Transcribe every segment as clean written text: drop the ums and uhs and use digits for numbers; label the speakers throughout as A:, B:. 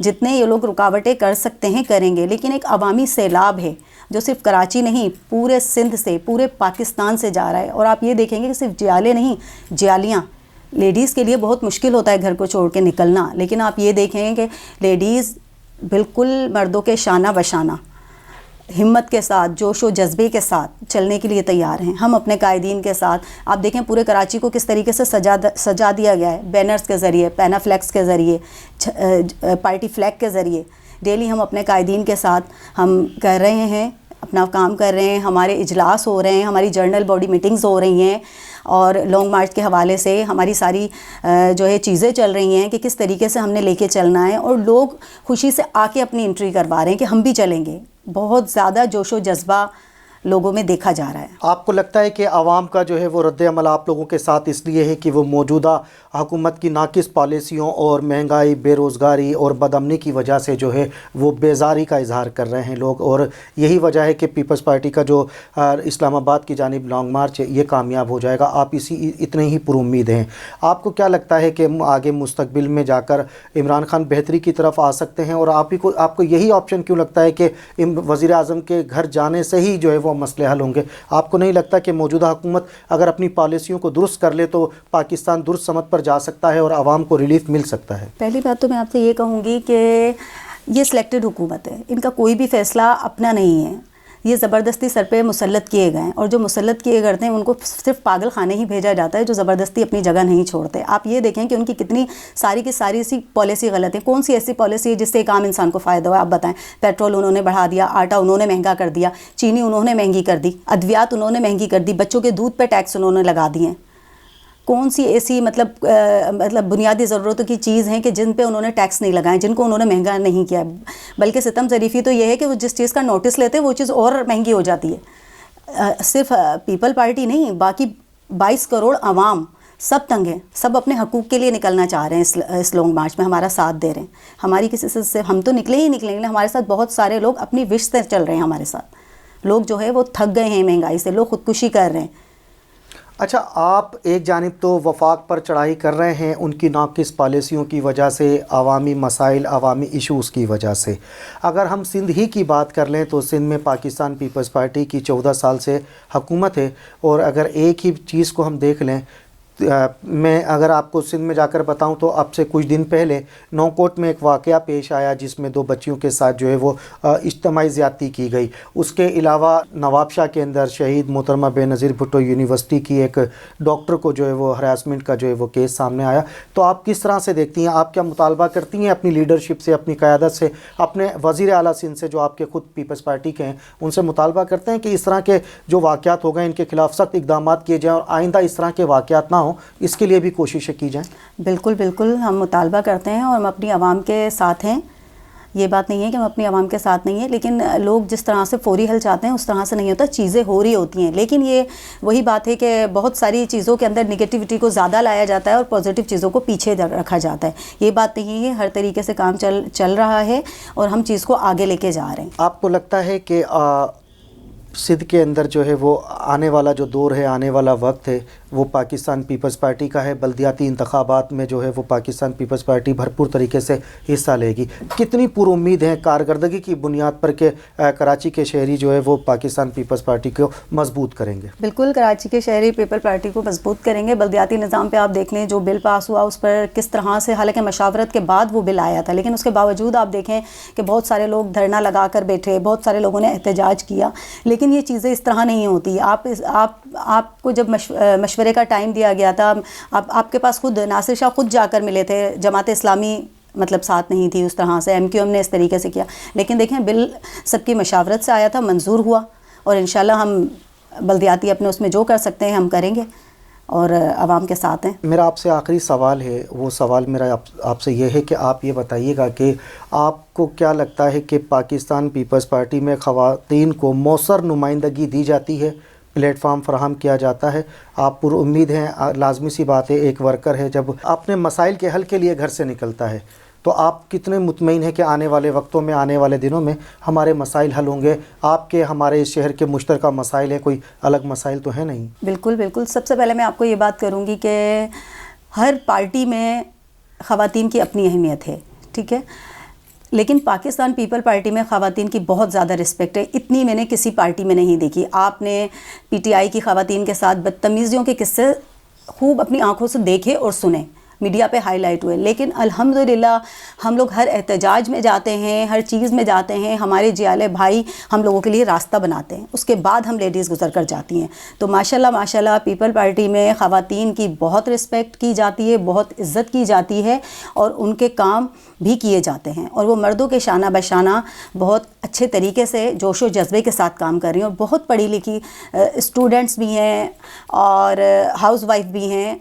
A: جتنے یہ لوگ رکاوٹیں کر سکتے ہیں کریں گے، لیکن ایک عوامی سیلاب ہے جو صرف کراچی نہیں پورے سندھ سے پورے پاکستان سے جا رہا ہے. اور آپ یہ دیکھیں گے کہ صرف جیالے نہیں، جیالیاں لیڈیز کے لیے بہت مشکل ہوتا ہے گھر کو چھوڑ کے نکلنا، لیکن آپ یہ دیکھیں کہ لیڈیز بالکل مردوں کے شانہ بشانہ ہمت کے ساتھ جوش و جذبے کے ساتھ چلنے کے لیے تیار ہیں. ہم اپنے قائدین کے ساتھ آپ دیکھیں پورے کراچی کو کس طریقے سے سجا دیا گیا ہے، بینرز کے ذریعے، پینا فلیکس کے ذریعے، پارٹی فلیگ کے ذریعے. ڈیلی ہم اپنے قائدین کے ساتھ ہم کر رہے ہیں، اپنا کام کر رہے ہیں. ہمارے اجلاس ہو رہے ہیں، ہماری جرنل باڈی میٹنگز ہو رہی ہیں، اور لانگ مارچ کے حوالے سے ہماری ساری جو ہے چیزیں چل رہی ہیں کہ کس طریقے سے ہم نے لے کے چلنا ہے. اور لوگ خوشی سے آ کے اپنی انٹری کروا رہے ہیں کہ ہم بھی چلیں گے. بہت زیادہ جوش و جذبہ لوگوں میں دیکھا جا رہا ہے.
B: آپ کو لگتا ہے کہ عوام کا جو ہے وہ رد عمل آپ لوگوں کے ساتھ اس لیے ہے کہ وہ موجودہ حکومت کی ناقص پالیسیوں اور مہنگائی، بے روزگاری اور بد امنی کی وجہ سے جو ہے وہ بیزاری کا اظہار کر رہے ہیں لوگ، اور یہی وجہ ہے کہ پیپلز پارٹی کا جو اسلام آباد کی جانب لانگ مارچ ہے یہ کامیاب ہو جائے گا؟ آپ اتنے ہی پر امید ہیں. آپ کو کیا لگتا ہے کہ آگے مستقبل میں جا کر عمران خان بہتری کی طرف آ سکتے ہیں؟ اور آپ کو یہی آپشن کیوں لگتا ہے کہ وزیر اعظم کے گھر جانے سے ہی جو ہے وہ مسئلے حل ہوں گے؟ آپ کو نہیں لگتا کہ موجودہ حکومت اگر اپنی پالیسیوں کو درست کر لے تو پاکستان درست سمت پر جا سکتا ہے اور عوام کو ریلیف مل سکتا ہے؟
A: پہلی بات تو میں آپ سے یہ کہوں گی کہ یہ سلیکٹڈ حکومت ہے، ان کا کوئی بھی فیصلہ اپنا نہیں ہے. یہ زبردستی سر پہ مسلط کیے گئے ہیں، اور جو مسلط کیے کرتے ہیں ان کو صرف پاگل خانے ہی بھیجا جاتا ہے جو زبردستی اپنی جگہ نہیں چھوڑتے. آپ یہ دیکھیں کہ ان کی کتنی ساری کی ساری سی پالیسی غلط ہے. کون سی ایسی پالیسی ہے جس سے ایک عام انسان کو فائدہ ہو؟ آپ بتائیں. پیٹرول انہوں نے بڑھا دیا، آٹا انہوں نے مہنگا کر دیا، چینی انہوں نے مہنگی کر دی، ادویات انہوں نے مہنگی کر دی، بچوں کے دودھ پہ ٹیکس انہوں نے لگا دیے. کون سی ایسی مطلب بنیادی ضرورتوں کی چیز ہیں کہ جن پہ انہوں نے ٹیکس نہیں لگائے، جن کو انہوں نے مہنگا نہیں کیا؟ بلکہ ستم ظریفی تو یہ ہے کہ وہ جس چیز کا نوٹس لیتے ہیں وہ چیز اور مہنگی ہو جاتی ہے. صرف پیپل پارٹی نہیں، باقی 22 کروڑ عوام سب تنگ ہیں، سب اپنے حقوق کے لیے نکلنا چاہ رہے ہیں. اس لانگ مارچ میں ہمارا ساتھ دے رہے ہیں. ہماری کسی سے ہم تو نکلیں گے، ہمارے ساتھ بہت سارے لوگ اپنی وش سے چل رہے ہیں. ہمارے ساتھ لوگ جو ہے وہ تھک گئے ہیں مہنگائی سے، لوگ خودکشی کر رہے ہیں.
B: اچھا، آپ ایک جانب تو وفاق پر چڑھائی کر رہے ہیں ان کی ناقص پالیسیوں کی وجہ سے، عوامی مسائل، عوامی ایشوز کی وجہ سے. اگر ہم سندھ ہی کی بات کر لیں تو سندھ میں پاکستان پیپلز پارٹی کی 14 سال سے حکومت ہے، اور اگر ایک ہی چیز کو ہم دیکھ لیں، میں اگر آپ کو سندھ میں جا کر بتاؤں تو اب سے کچھ دن پہلے نوکوٹ میں ایک واقعہ پیش آیا جس میں 2 بچیوں کے ساتھ جو ہے وہ اجتماعی زیادتی کی گئی. اس کے علاوہ نواب شاہ کے اندر شہید محترمہ بے نظیر بھٹو یونیورسٹی کی ایک ڈاکٹر کو جو ہے وہ ہراسمنٹ کا جو ہے وہ کیس سامنے آیا. تو آپ کس طرح سے دیکھتی ہیں؟ آپ کیا مطالبہ کرتی ہیں اپنی لیڈرشپ سے، اپنی قیادت سے، اپنے وزیر اعلیٰ سندھ سے جو آپ کے خود پیپلز پارٹی کے ہیں ان سے مطالبہ کرتے ہیں کہ اس طرح کے جو واقعات ہو گئے ان کے خلاف سخت اقدامات کیے جائیں اور آئندہ اس طرح کے واقعات نہ ہوں، اس کے لیے بھی کوششیں کی جائیں؟
A: بالکل بالکل، ہم مطالبہ کرتے ہیں اور ہم اپنی عوام کے ساتھ ہیں. یہ بات نہیں ہے کہ ہم اپنی عوام کے ساتھ نہیں ہیں، لیکن لوگ جس طرح سے فوری حل چاہتے ہیں اس طرح سے نہیں ہوتا. چیزیں ہو رہی ہوتی ہیں، لیکن یہ وہی بات ہے کہ بہت ساری چیزوں کے اندر نگیٹیوٹی کو زیادہ لایا جاتا ہے اور پازیٹیو چیزوں کو پیچھے رکھا جاتا ہے. یہ بات نہیں ہے، ہر طریقے سے کام چل رہا ہے اور ہم چیز کو آگے لے کے جا رہے ہیں.
B: آپ کو لگتا ہے کہ سندھ کے اندر جو ہے وہ آنے والا جو دور ہے، آنے والا وقت ہے وہ پاکستان پیپلز پارٹی کا ہے؟ بلدیاتی انتخابات میں جو ہے وہ پاکستان پیپلز پارٹی بھرپور طریقے سے حصہ لے گی. کتنی پر امید ہیں کارکردگی کی بنیاد پر کہ کراچی کے شہری جو ہے وہ پاکستان پیپلز پارٹی کو مضبوط کریں گے؟
A: بالکل، کراچی کے شہری پیپل پارٹی کو مضبوط کریں گے. بلدیاتی نظام پہ آپ دیکھ لیں، جو بل پاس ہوا اس پر کس طرح سے، حالانکہ مشاورت کے بعد وہ بل آیا تھا، لیکن اس کے باوجود آپ دیکھیں کہ بہت سارے لوگ دھرنا لگا کر بیٹھے، بہت سارے لوگوں نے احتجاج کیا. لیکن یہ چیزیں اس طرح نہیں ہوتی. آپ کو جب مشورے کا ٹائم دیا گیا تھا، آپ کے پاس خود ناصر شاہ خود جا کر ملے تھے، جماعت اسلامی مطلب ساتھ نہیں تھی اس طرح سے، ایم کیو ایم نے اس طریقے سے کیا. لیکن دیکھیں بل سب کی مشاورت سے آیا تھا، منظور ہوا، اور انشاءاللہ ہم بلدیاتی اپنے اس میں جو کر سکتے ہیں ہم کریں گے اور عوام کے ساتھ ہیں.
B: میرا آپ سے آخری سوال ہے، وہ سوال میرا آپ سے یہ ہے کہ آپ یہ بتائیے گا کہ آپ کو کیا لگتا ہے کہ پاکستان پیپلز پارٹی میں خواتین کو موثر نمائندگی دی جاتی ہے، پلیٹ فارم فراہم کیا جاتا ہے؟ آپ پر امید ہیں؟ لازمی سی بات ہے، ایک ورکر ہے جب اپنے مسائل کے حل کے لیے گھر سے نکلتا ہے تو آپ کتنے مطمئن ہیں کہ آنے والے وقتوں میں، آنے والے دنوں میں ہمارے مسائل حل ہوں گے؟ آپ کے، ہمارے اس شہر کے مشترکہ مسائل ہیں، کوئی الگ مسائل تو ہیں نہیں؟
A: بالکل بالکل. سب سے پہلے میں آپ کو یہ بات کروں گی کہ ہر پارٹی میں خواتین کی اپنی اہمیت ہے، ٹھیک ہے؟ لیکن پاکستان پیپل پارٹی میں خواتین کی بہت زیادہ رسپیکٹ ہے، اتنی میں نے کسی پارٹی میں نہیں دیکھی. آپ نے پی ٹی آئی کی خواتین کے ساتھ بدتمیزیوں کے قصے خوب اپنی آنکھوں سے دیکھے اور سنے، میڈیا پہ ہائی لائٹ ہوئے، لیکن الحمدللہ ہم لوگ ہر احتجاج میں جاتے ہیں، ہر چیز میں جاتے ہیں، ہمارے جیالے بھائی ہم لوگوں کے لیے راستہ بناتے ہیں، اس کے بعد ہم لیڈیز گزر کر جاتی ہیں. تو ماشاءاللہ پیپل پارٹی میں خواتین کی بہت رسپیکٹ کی جاتی ہے، بہت عزت کی جاتی ہے، اور ان کے کام بھی کیے جاتے ہیں، اور وہ مردوں کے شانہ بشانہ بہت اچھے طریقے سے جوش و جذبے کے ساتھ کام کر رہی ہیں، اور بہت پڑھی لکھی اسٹوڈنٹس بھی ہیں اور ہاؤس وائف بھی ہیں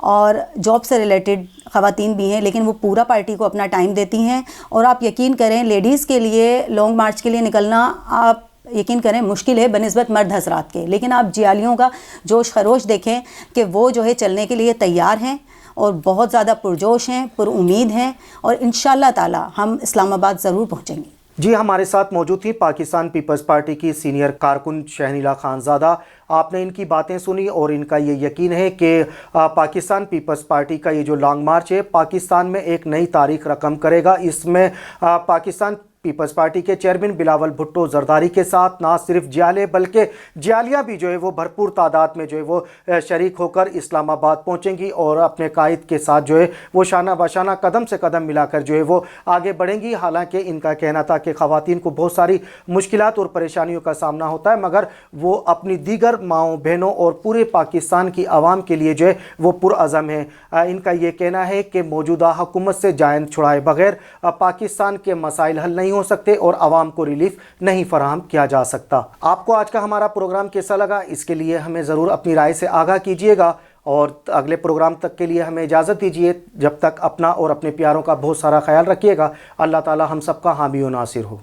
A: اور جاب سے ریلیٹڈ خواتین بھی ہیں، لیکن وہ پورا پارٹی کو اپنا ٹائم دیتی ہیں. اور آپ یقین کریں لیڈیز کے لیے لانگ مارچ کے لیے نکلنا آپ یقین کریں مشکل ہے بنسبت مرد حضرات کے، لیکن آپ جیالیوں کا جوش خروش دیکھیں کہ وہ جو ہے چلنے کے لیے تیار ہیں اور بہت زیادہ پرجوش ہیں، پر امید ہیں، اور انشاءاللہ تعالی ہم اسلام آباد ضرور پہنچیں گے.
B: جی ہمارے ساتھ موجود تھی پاکستان پیپلز پارٹی کی سینئر کارکن شہنیلا خانزادہ. آپ نے ان کی باتیں سنی اور ان کا یہ یقین ہے کہ پاکستان پیپلز پارٹی کا یہ جو لانگ مارچ ہے پاکستان میں ایک نئی تاریخ رقم کرے گا. اس میں پاکستان پیپلز پارٹی کے چیئرمین بلاول بھٹو زرداری کے ساتھ نہ صرف جیالے بلکہ جیالیاں بھی جو ہے وہ بھرپور تعداد میں جو ہے وہ شریک ہو کر اسلام آباد پہنچیں گی اور اپنے قائد کے ساتھ جو ہے وہ شانہ بشانہ قدم سے قدم ملا کر جو ہے وہ آگے بڑھیں گی. حالانکہ ان کا کہنا تھا کہ خواتین کو بہت ساری مشکلات اور پریشانیوں کا سامنا ہوتا ہے، مگر وہ اپنی دیگر ماؤں بہنوں اور پورے پاکستان کی عوام کے لیے جو ہے وہ پرعزم ہیں. ان کا یہ کہنا ہے کہ موجودہ حکومت سے جان چھڑائے بغیر پاکستان کے مسائل حل نہیں ہو سکتے اور عوام کو ریلیف نہیں فراہم کیا جا سکتا. آپ کو آج کا ہمارا پروگرام کیسا لگا اس کے لیے ہمیں ضرور اپنی رائے سے آگاہ کیجئے گا، اور اگلے پروگرام تک کے لیے ہمیں اجازت دیجیے. جب تک اپنا اور اپنے پیاروں کا بہت سارا خیال رکھیے گا. اللہ تعالی ہم سب کا حامی و ناصر ہو.